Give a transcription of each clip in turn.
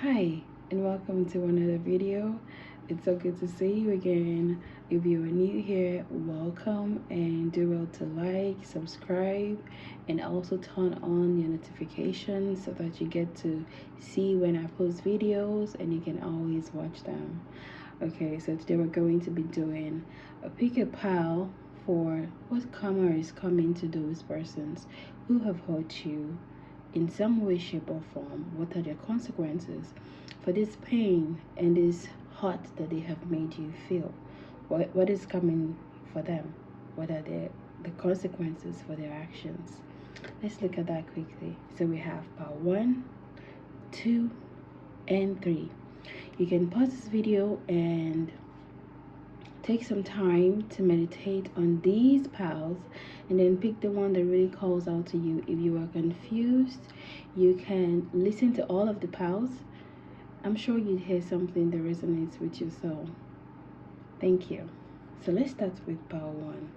Hi, and welcome to another video. It's so good to see you again. If you are new here, welcome, and do well to like, subscribe, and also turn on your notifications so that you get to see when I post videos and you can always watch them. Okay, so today we're going to be doing a pick a pile for what karma is coming to those persons who have hurt you in some way, shape, or form. What are their consequences for this pain and this hurt that they have made you feel? What is coming for them? What are the consequences for their actions? Let's look at that quickly. So we have part 1, 2, and 3. You can pause this video and take some time to meditate on these piles and then pick the one that really calls out to you. If you are confused, you can listen to all of the piles. I'm sure you'd hear something that resonates with you, so thank you. So let's start with pile 1.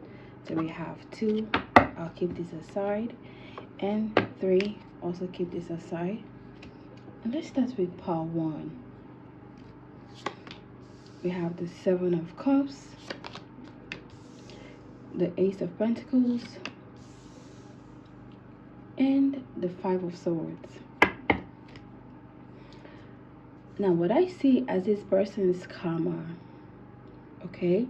So we have 2, I'll keep this aside, and 3, also keep this aside. And let's start with pile 1. We have the 7 of Cups, the Ace of Pentacles, and the 5 of Swords. Now, what I see as this person's karma, okay,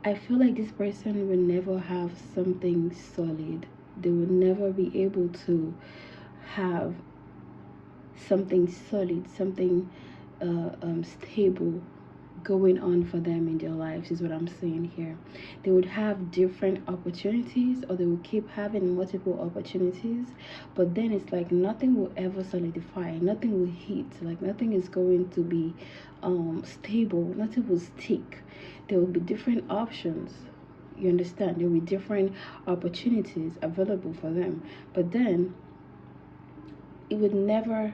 I feel like this person will never have something solid. They will never be able to have something solid, something stable going on for them in their lives, is what I'm saying here. They would have different opportunities, or they will keep having multiple opportunities, but then it's like nothing will ever solidify, nothing will hit, like nothing is going to be stable, nothing will stick. There will be different options, you understand? There will be different opportunities available for them, but then it would never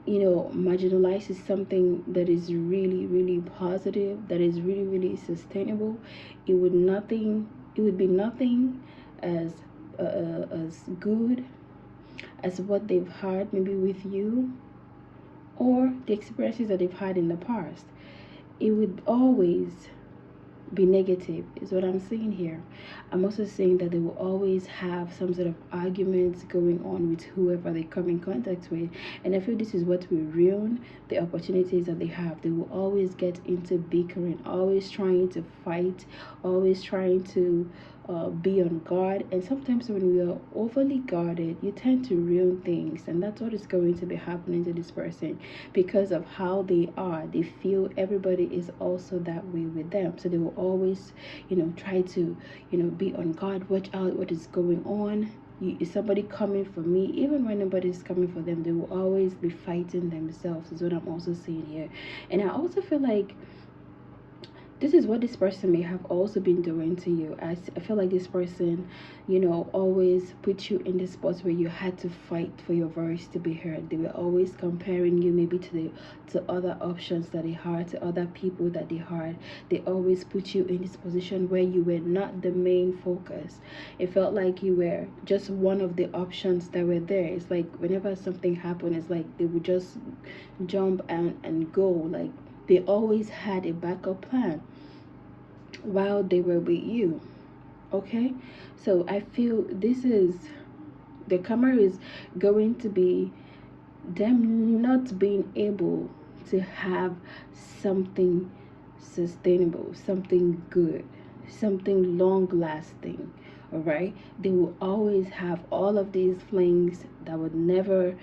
marginalizes something that is really, really positive, that is really, really sustainable. It would be nothing as good as what they've had maybe with you, or the experiences that they've had in the past. It would always be negative, is what I'm saying here. I'm also saying that they will always have some sort of arguments going on with whoever they come in contact with, and I feel this is what will ruin the opportunities that they have. They will always get into bickering, always trying to fight, always trying to be on guard, and sometimes when we are overly guarded, you tend to ruin things, and that's what is going to be happening to this person because of how they are. They feel everybody is also that way with them, so they will always try to be on guard, watch out what is going on. Is somebody coming for me? Even when nobody is coming for them, they will always be fighting themselves, is what I'm also saying here. And I also feel like this is what this person may have also been doing to you. I feel like this person, always put you in this spot where you had to fight for your voice to be heard. They were always comparing you maybe to other options that they had, to other people that they had. They always put you in this position where you were not the main focus. It felt like you were just one of the options that were there. It's like whenever something happened, it's like they would just jump and go. Like they always had a backup plan while they were with you. Okay, so I feel this is the karma is going to be them not being able to have something sustainable, something good, something long lasting. All right, they will always have all of these flings that would never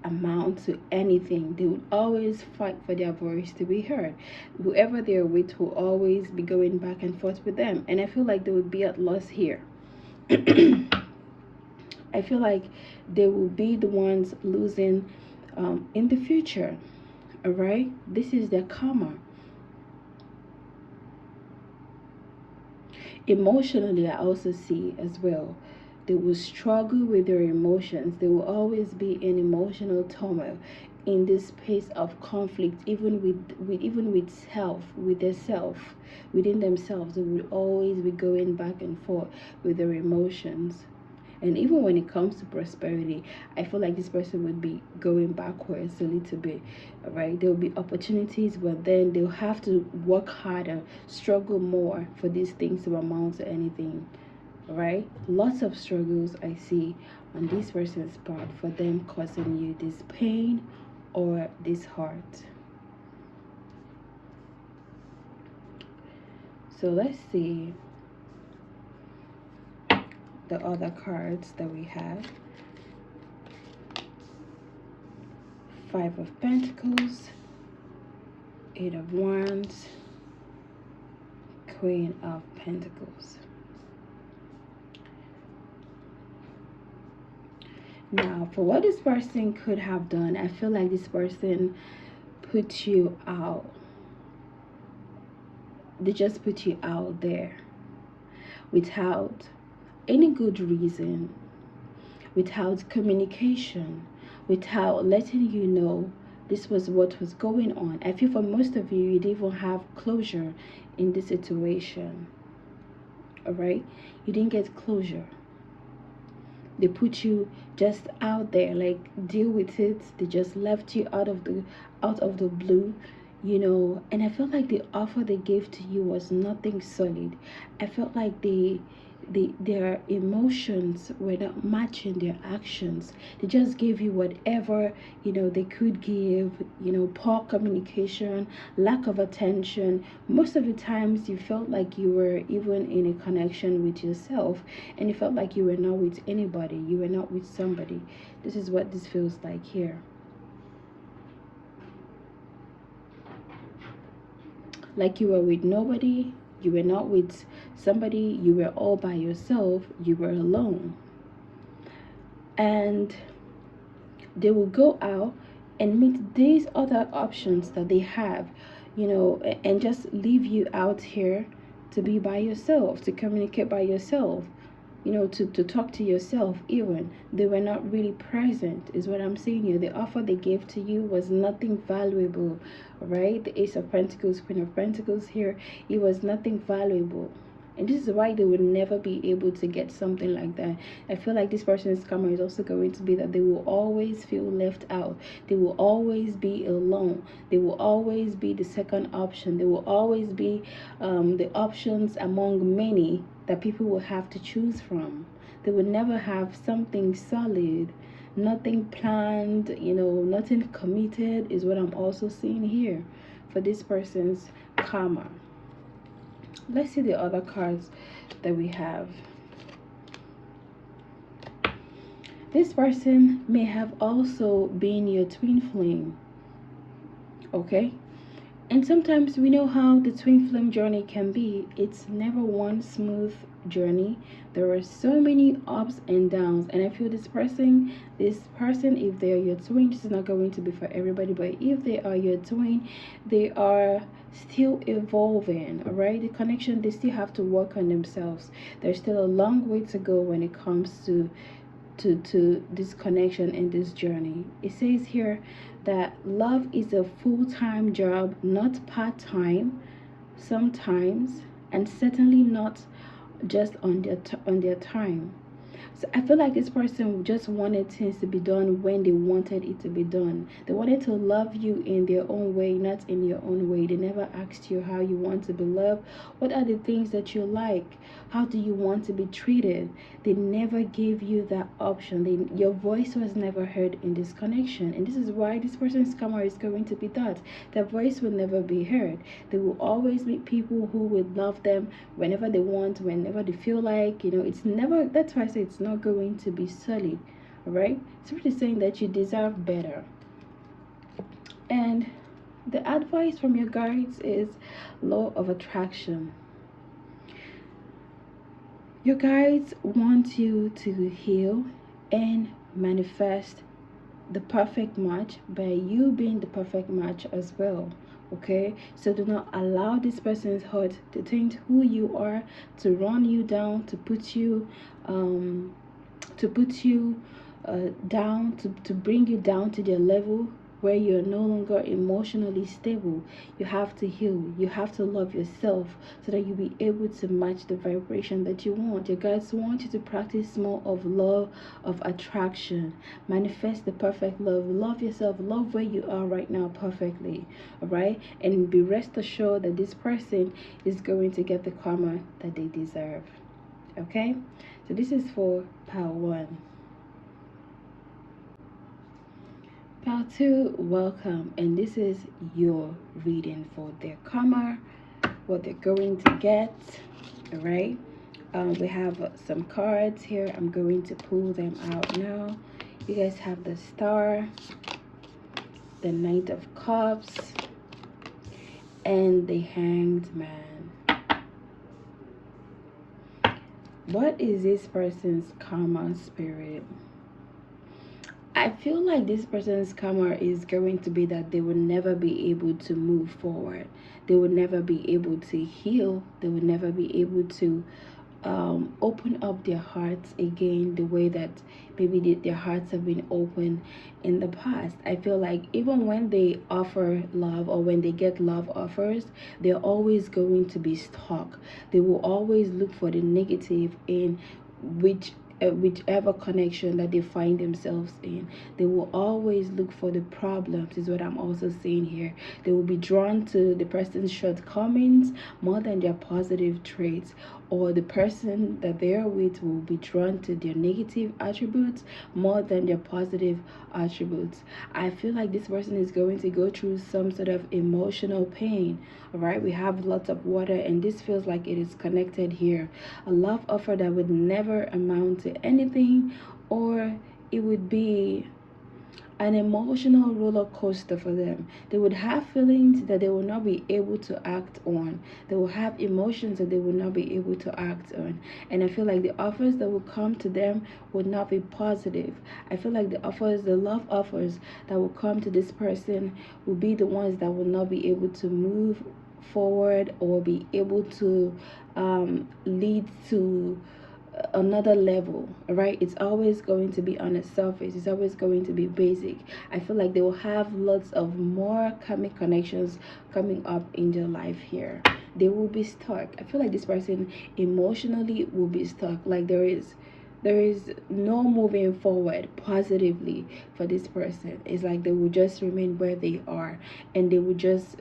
amount to anything. They would always fight for their voice to be heard. Whoever they're with will always be going back and forth with them, and I feel like they would be at loss here. I feel like they will be the ones losing in the future. All right, this is their karma. Emotionally, I also see as well, they will struggle with their emotions. They will always be in emotional turmoil, in this space of conflict, even with self, with their self, within themselves. They will always be going back and forth with their emotions. And even when it comes to prosperity, I feel like this person would be going backwards a little bit. All right, there will be opportunities, but then they'll have to work harder, struggle more for these things to amount to anything. All right, lots of struggles I see on this person's part for them causing you this pain or this hurt. So let's see the other cards that we have. Five of Pentacles, Eight of Wands, Queen of Pentacles. Now, for what this person could have done, I feel like this person put you out. They just put you out there without any good reason, without communication, without letting you know this was what was going on. I feel for most of you, you didn't even have closure in this situation. All right, you didn't get closure. They put you just out there, like, deal with it. They just left you out of the blue, you know. And I felt like the offer they gave to you was nothing solid. I felt like their emotions were not matching their actions. They just gave you whatever, you know, they could give, you know. Poor communication, lack of attention. Most of the times you felt like you were even in a connection with yourself, and you felt like you were not with anybody, you were not with somebody. This is what this feels like here. Like you were with nobody, you were not with somebody, you were all by yourself, you were alone. And they will go out and meet these other options that they have, you know, and just leave you out here to be by yourself, to communicate by yourself, you know, to talk to yourself even. They were not really present, is what I'm saying here. The offer they gave to you was nothing valuable, right? The Ace of Pentacles, Queen of Pentacles here, it was nothing valuable. And this is why they would never be able to get something like that. I feel like this person's karma is also going to be that they will always feel left out. They will always be alone. They will always be the second option. They will always be the options among many that people will have to choose from. They will never have something solid, nothing planned, you know, nothing committed, is what I'm also seeing here for this person's karma. Let's see the other cards that we have. This person may have also been your twin flame. Okay? And sometimes we know how the twin flame journey can be. It's never one smooth journey. There are so many ups and downs. And I feel this person, if they're your twin, this is not going to be for everybody, but if they are your twin, they are still evolving. All right, the connection, they still have to work on themselves. There's still a long way to go when it comes to this connection and this journey. It says here that love is a full-time job, not part-time sometimes, and certainly not just on their time. So I feel like this person just wanted things to be done when they wanted it to be done. They wanted to love you in their own way, not in your own way. They never asked you how you want to be loved. What are the things that you like? How do you want to be treated? They never gave you that option. Your voice was never heard in this connection. And this is why this person's karma is going to be that. Their voice will never be heard. They will always meet people who will love them whenever they want, whenever they feel like, you know. It's never, that's why I say it's not going to be solid. All right, it's really saying that you deserve better. And the advice from your guides is law of attraction. Your guides want you to heal and manifest the perfect match by you being the perfect match as well. Okay, so do not allow this person's heart to taint who you are, to run you down, to put you down, to bring you down to their level. where you're no longer emotionally stable. You have to heal. You have to love yourself so that you'll be able to match the vibration that you want. Your guides want you to practice more of love of attraction. Manifest the perfect love. Love yourself. Love where you are right now perfectly. All right? And be rest assured that this person is going to get the karma that they deserve. Okay? So this is for pile 1. Pile 2, welcome, and this is your reading for their karma, what they're going to get. All right, we have some cards here. I'm going to pull them out now. You guys have the Star, the Knight of Cups, and the Hanged Man. What is this person's karma, spirit? I feel like this person's karma is going to be that they will never be able to move forward. They will never be able to heal. They will never be able to open up their hearts again the way that maybe their hearts have been open in the past. I feel like even when they offer love or when they get love offers, they're always going to be stuck. They will always look for the negative in whichever connection that they find themselves in. They will always look for the problems, is what I'm also saying here. They will be drawn to the person's shortcomings more than their positive traits, or the person that they're with will be drawn to their negative attributes more than their positive attributes. I feel like this person is going to go through some sort of emotional pain. All right, we have lots of water, and this feels like it is connected here. A love offer that would never amount to anything, or it would be an emotional roller coaster for them. They would have feelings that they will not be able to act on. They will have emotions that they will not be able to act on. And I feel like the offers that will come to them would not be positive. I feel like the love offers that will come to this person will be the ones that will not be able to move forward or be able to lead to another level. Right, it's always going to be on the surface. It's always going to be basic. I feel like they will have lots of more karmic connections coming up in their life here. They will be stuck. I feel like this person emotionally will be stuck. Like there is no moving forward positively for this person. It's like they will just remain where they are, and they will just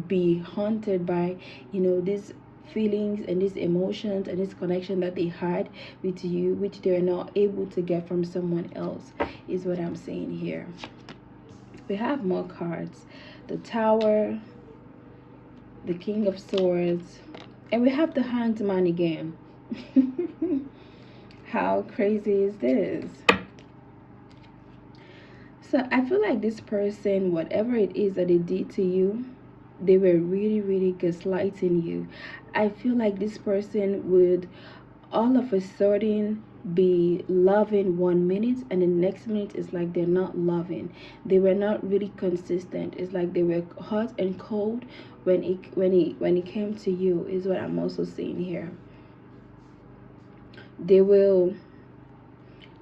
be haunted by this feelings and these emotions and this connection that they had with you, which they are not able to get from someone else, is what I'm saying here. We have more cards: the Tower, the King of Swords, and we have the Hanged Man again. How crazy is this? So I feel like this person, whatever it is that they did to you, they were really gaslighting you. I feel like this person would all of a sudden be loving 1 minute, and the next minute is like they're not loving. They were not really consistent. It's like they were hot and cold when it came to you, is what I'm also seeing here. They will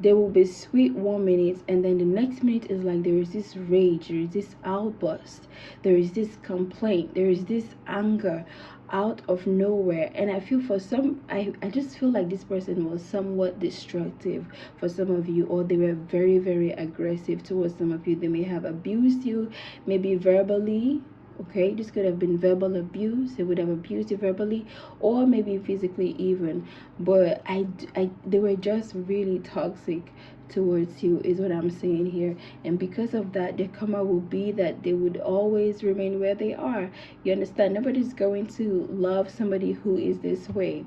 be sweet 1 minute, and then the next minute is like there is this rage, there is this outburst, there is this complaint, there is this anger out of nowhere. And I feel for some, I just feel like this person was somewhat destructive for some of you, or they were very aggressive towards some of you. They may have abused you, maybe verbally. Okay, this could have been verbal abuse. They would have abused you verbally, or maybe physically even. But they were just really toxic towards you, is what I'm saying here. And because of that, the karma will be that they would always remain where they are. You understand? Nobody's going to love somebody who is this way.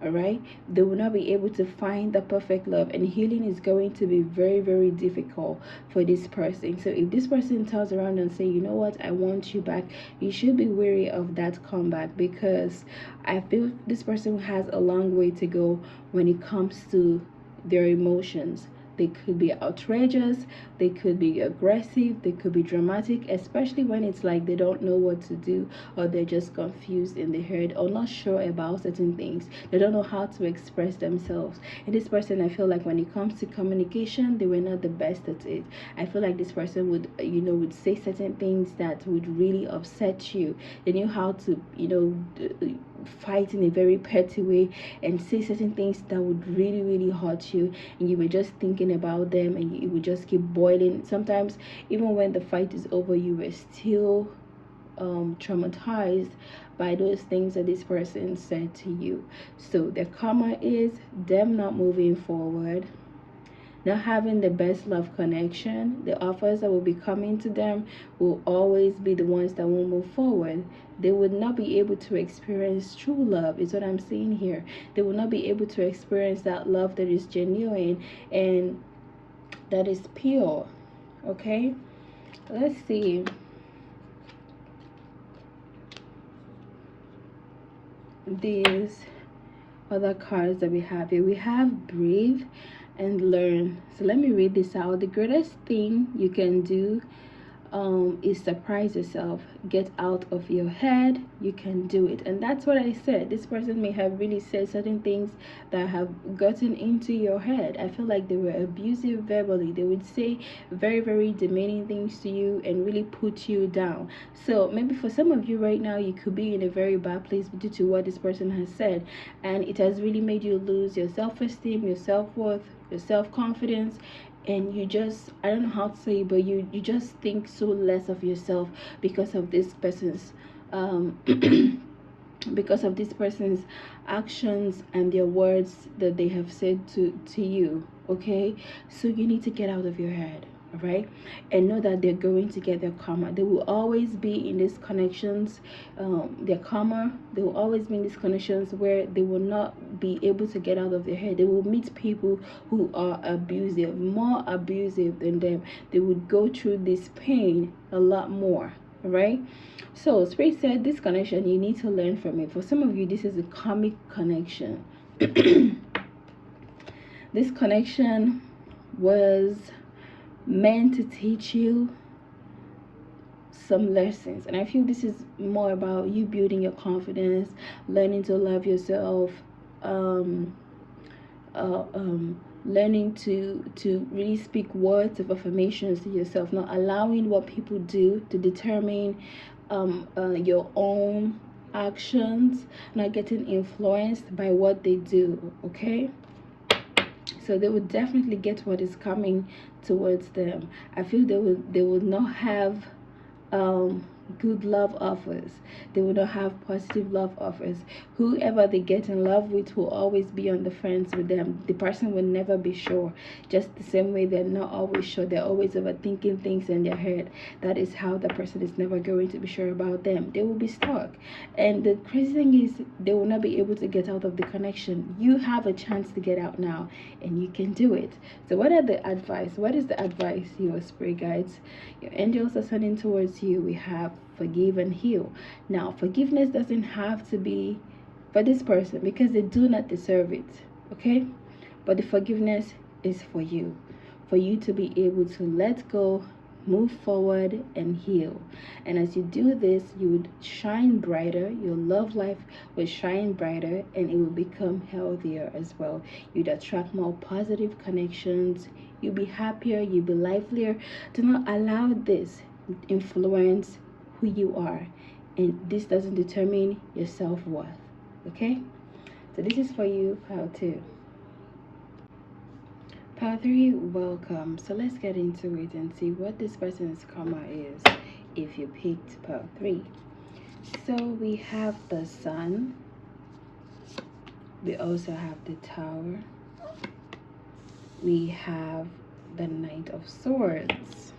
All right, they will not be able to find the perfect love, and healing is going to be very difficult for this person. So if this person turns around and say, you know what, I want you back, you should be wary of that comeback, because I feel this person has a long way to go when it comes to their emotions. they could be outrageous, they could be aggressive, they could be dramatic, especially when it's like they don't know what to do, or they're just confused in their head, or not sure about certain things. They don't know how to express themselves. And this person, I feel like when it comes to communication, they were not the best at it. I feel like this person would, would say certain things that would really upset you. They knew how to, fight in a very petty way and say certain things that would really, really hurt you, and you were just thinking about them, and you would just keep boiling. Sometimes even when the fight is over, you were still traumatized by those things that this person said to you. So the karma is them not moving forward, not having the best love connection. The offers that will be coming to them will always be the ones that won't move forward. They would not be able to experience true love, is what I'm saying here. They will not be able to experience that love that is genuine and that is pure. Okay, let's see. These other cards that we have here. We have breathe and learn. So let me read this out. The greatest thing you can do is surprise yourself. Get out of your head. You can do it. And that's what I said. This person may have really said certain things that have gotten into your head. I feel like they were abusive verbally. They would say very, very demeaning things to you and really put you down. So maybe for some of you right now, you could be in a very bad place due to what this person has said, and it has really made you lose your self-esteem, your self-worth, your self-confidence, and you just, I don't know how to say, but you just think so less of yourself because of this person's because of this person's actions and their words that they have said to you. Okay, so you need to get out of your head. All right, and know that they're going to get their karma. They will always be in these connections, their karma. They will always be in these connections where they will not be able to get out of their head. They will meet people who are abusive, more abusive than them. They would go through this pain a lot more. All right, so Spirit said this connection, you need to learn from it. For some of you, this is a karmic connection. This connection was meant to teach you some lessons, and I feel this is more about you building your confidence, learning to love yourself, learning to really speak words of affirmations to yourself, not allowing what people do to determine your own actions, not getting influenced by what they do. Okay, so they would definitely get what is coming towards them. I feel they will not have good love offers. They will not have positive love offers. Whoever they get in love with will always be on the fence with them. The person will never be sure. Just the same way they're not always sure, they're always overthinking things in their head. That is how the person is never going to be sure about them. They will be stuck. And the crazy thing is, they will not be able to get out of the connection. You have a chance to get out now, and you can do it. So what are the advice? What is the advice your spirit guides, your angels are sending towards you? We have forgive and heal. Now, forgiveness doesn't have to be for this person because they do not deserve it. Okay, but the forgiveness is for you to be able to let go, move forward, and heal. And as you do this, you would shine brighter. Your love life will shine brighter, and it will become healthier as well. You'd attract more positive connections. You'll be happier, you'll be livelier. Do not allow this influence who you are, and this doesn't determine your self-worth. Okay, so this is for you, pile 2. Pile 3, welcome. So let's get into it and see what this person's karma is if you picked pile 3. So we have the Sun, we also have the Tower, we have the Knight of Swords.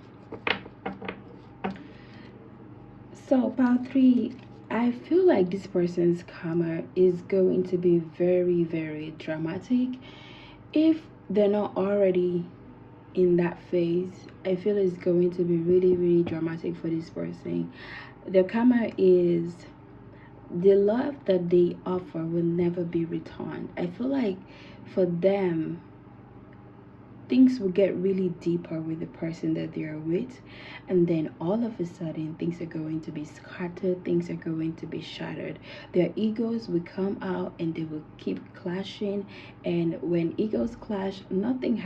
So pile 3, I feel like this person's karma is going to be very, very dramatic. If they're not already in that phase, I feel it's going to be really, really dramatic for this person. Their karma is the love that they offer will never be returned. I feel like for them, things will get really deeper with the person that they are with, and then all of a sudden things are going to be scattered, things are going to be shattered. Their egos will come out and they will keep clashing, and when egos clash, nothing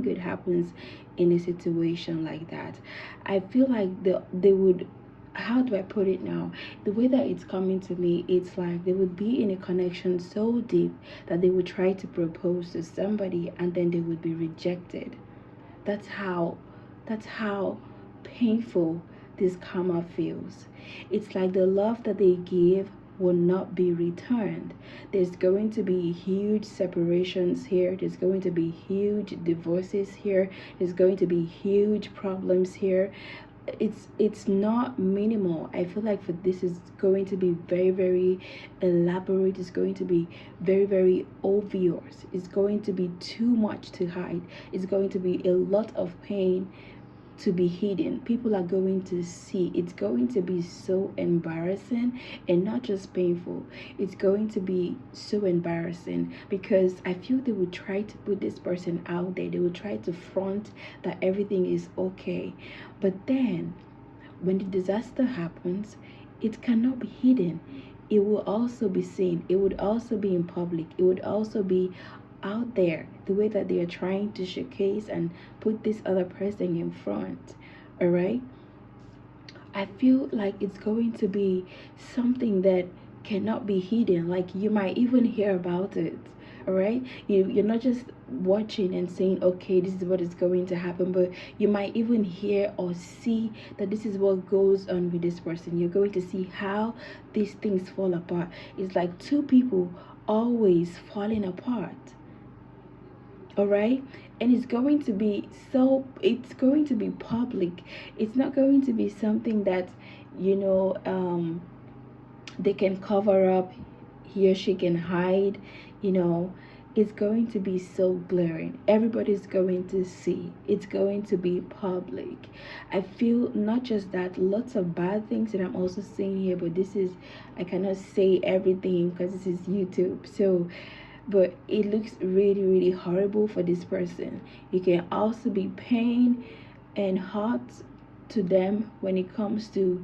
good happens in a situation like that. I feel like they would, how do I put it now? The way that it's coming to me, it's like they would be in a connection so deep that they would try to propose to somebody and then they would be rejected. That's how painful this karma feels. It's like the love that they give will not be returned. There's going to be huge separations here. There's going to be huge divorces here. There's going to be huge problems here. It's not minimal. I feel like for this is going to be very, very elaborate. It's going to be very, very obvious. It's going to be too much to hide. It's going to be a lot of pain to be hidden. People are going to see. It's going to be so embarrassing, and not just painful. It's going to be so embarrassing because I feel they would try to put this person out there. They would try to front that everything is okay, but then when the disaster happens, it cannot be hidden. It will also be seen. It would also be in public. It would also be out there, the way that they are trying to showcase and put this other person in front. All right, I feel like it's going to be something that cannot be hidden. Like you might even hear about it. All right, you're not just watching and saying, okay, this is what is going to happen, but you might even hear or see that this is what goes on with this person. You're going to see how these things fall apart. It's like two people always falling apart. All right, and it's going to be public. It's not going to be something that they can cover up. He or she can hide. you know it's going to be so glaring. Everybody's going to see. It's going to be public. I feel not just that, lots of bad things that I'm also saying here, but I cannot say everything because this is YouTube. So but it looks really, really horrible for this person. It can also be pain and hurt to them when it comes to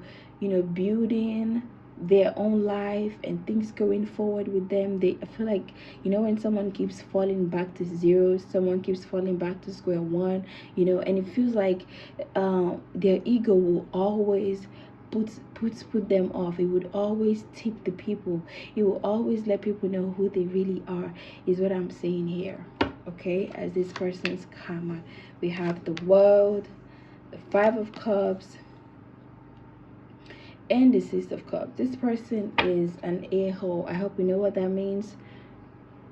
building their own life and things going forward with them. I feel like when someone keeps falling back to zero, someone keeps falling back to square one, and it feels like their ego will always put them off. It would always tip the people. It will always let people know who they really are, is what I'm saying here. Okay, as this person's karma, we have the World, the Five of Cups, and the Six of Cups. This person is an a-hole. I hope you know what that means.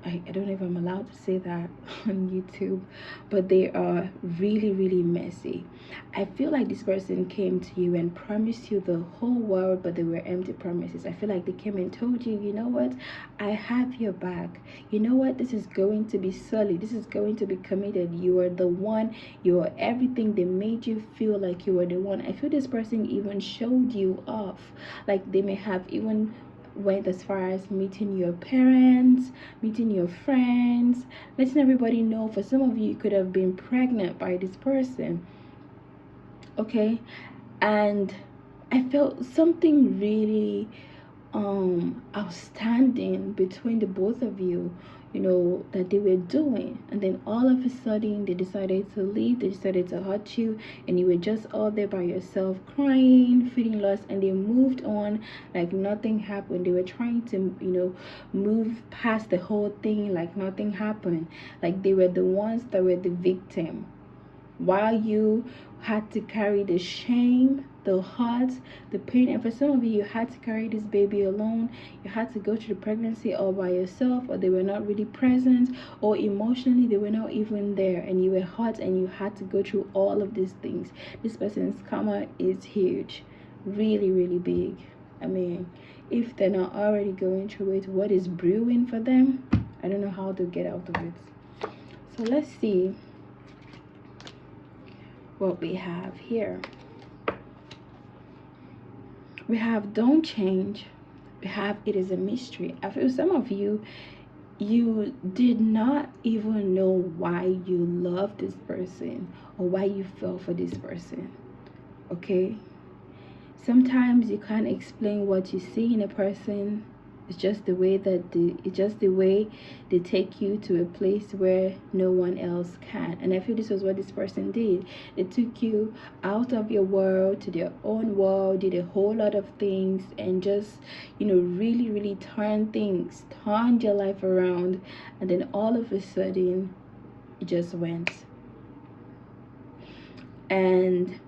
I don't know if I'm allowed to say that on YouTube, but they are really, really messy. I feel like this person came to you and promised you the whole world, but they were empty promises. I feel like they came and told you, you know what, I have your back. You know what, this is going to be solid. This is going to be committed. You are the one. You are everything. They made you feel like you were the one. I feel this person even showed you off. Like they may have even went as far as meeting your parents, meeting your friends, letting everybody know. For some of you, you could have been pregnant by this person. Okay, and I felt something really outstanding between the both of you, that they were doing, and then all of a sudden they decided to leave. They decided to hurt you, and you were just out there by yourself crying, feeling lost, and they moved on like nothing happened. They were trying to move past the whole thing like nothing happened, like they were the ones that were the victim, while you had to carry the shame, the hurt, the pain. And for some of you, you had to carry this baby alone. You had to go through the pregnancy all by yourself, or they were not really present, or emotionally they were not even there, and you were hurt and you had to go through all of these things. This person's karma is huge, really, really big. I mean, if they're not already going through it, what is brewing for them? I don't know how to get out of it. So let's see what we have here. We have don't change. We have it is a mystery. I feel some of you, you did not even know why you love this person or why you fell for this person. Okay, sometimes you can't explain what you see in a person. It's just the way that it's just the way they take you to a place where no one else can. And I feel this was what this person did. They took you out of your world to their own world, did a whole lot of things, and just, you know, really really turned your life around. And then all of a sudden it just went. And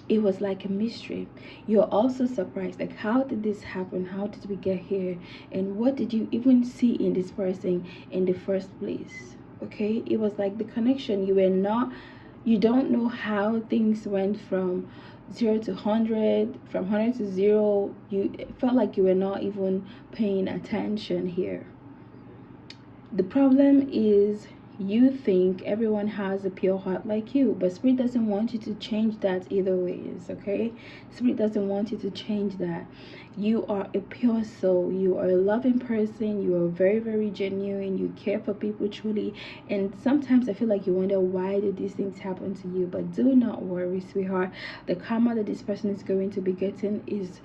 it was like a mystery. You're also surprised, like, how did this happen? How did we get here? And what did you even see in this person in the first place? Okay, it was like the connection. You don't know how things went from 0 to 100, from 100 to 0. You felt like you were not even paying attention here. The problem is, you think everyone has a pure heart like you, but Spirit doesn't want you to change that either ways. Okay, Spirit doesn't want you to change that. You are a pure soul, you are a loving person, you are very very genuine, you care for people truly. And sometimes I feel like you wonder, why did these things happen to you? But do not worry, sweetheart. The karma that this person is going to be getting is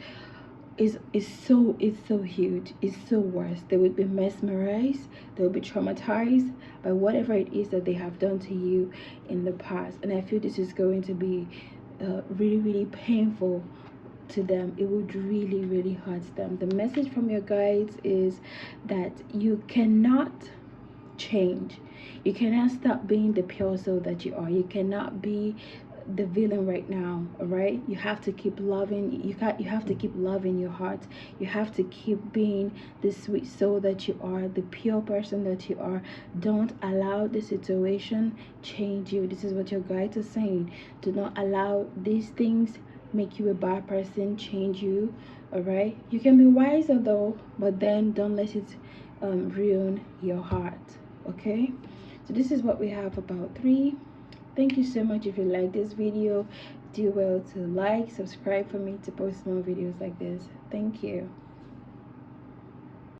so huge, it's so worse. They will be mesmerized, they will be traumatized by whatever it is that they have done to you in the past. And I feel this is going to be really really painful to them. It would really really hurt them. The message from your guides is that you cannot change. You cannot stop being the pure soul that you are. You cannot be the villain right now. All right, you have to keep loving. You have to keep loving your heart. You have to keep being the sweet soul that you are, the pure person that you are. Don't allow the situation change you. This is what your guides are saying. Do not allow these things make you a bad person, change you. All right, you can be wiser though, but then don't let it ruin your heart. Okay, so this is what we have about 3. Thank you so much. If you like this video, do well to like, subscribe for me to post more videos like this. Thank you.